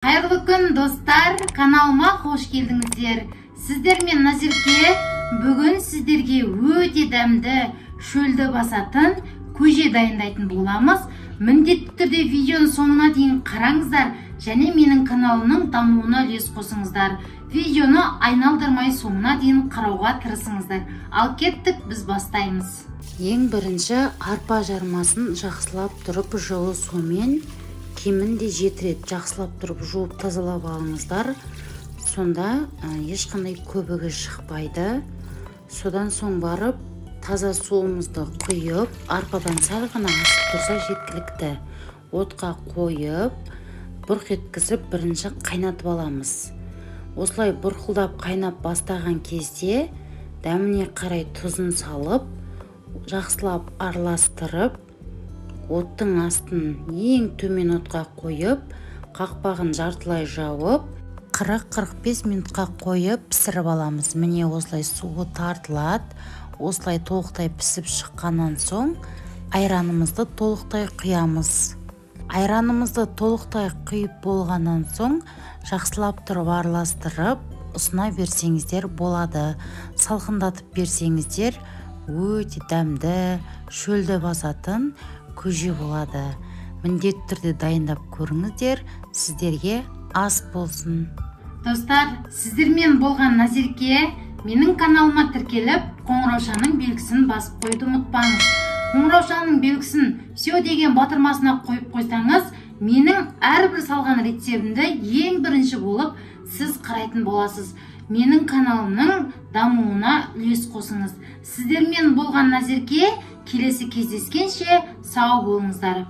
Қайырлы күн достар, каналыма қош келдіңіздер. Сіздермен Назерке бүгін сіздерге өте дәмді шөлді басатын көже дайындайтын боламыз. Міндетті түрде видеоның соңына дейін қараңыздар және менің каналымның дамуына үлес қосыңыздар. Видеоны айналдырмай соңына дейін қарауға тырысыңыздар. Ал кеттік, біз бастаймыз. Ең бірінші арпа жармасын жақсылап тұрып жылы сумен кемінде 7 рет жақсылап тұрып жуып тазалап алыңыздар. Сонда ешқандай көбігі шықпайды. Содан соң барып таза суымызды құйып, арпадан сәл ғана асып тұрса жеткілікті. Отқа қойып, бұрқ еткізіп бірінші қайнатып аламыз. Осылай бұрқылдап қайнап бастаған кезде дәміне қарай тұзын салып, жақсылап араластырып, оттың астын ең төмен отқа қойып, қақпағын жартылай жауып, 40-45 минутқа қойып пісіріп аламыз. Міне осылай суы тартылады. Осылай толықтай пісіп шыққаннан соң айранымызды толықтай құямыз. Айранымызды толықтай құйып болғаннан соң жақсылап тұрып араластырып, ұсына берсеңіздер болады. Салқындатып берсеңіздер өте дәмді, шөлді басатын көже болады. Міндетті түрде дайындап көріңіздер, сіздерге ас болсын. Достар, сіздермен болған Назерке, менің каналыма тіркеліп, қоңыраушаның белгісін басып қойды ұмытпаңыз. Қоңыраушаның белгісін все деген батырмасына қойып қойсаңыз, менің әрбір салған рецептімді ең бірінші болып сіз қарайтын боласыз. Менің каналымның дамуына үлес қосыңыз. Сіздермен болған Назерке, келесі кездескенше сау болыңыздар.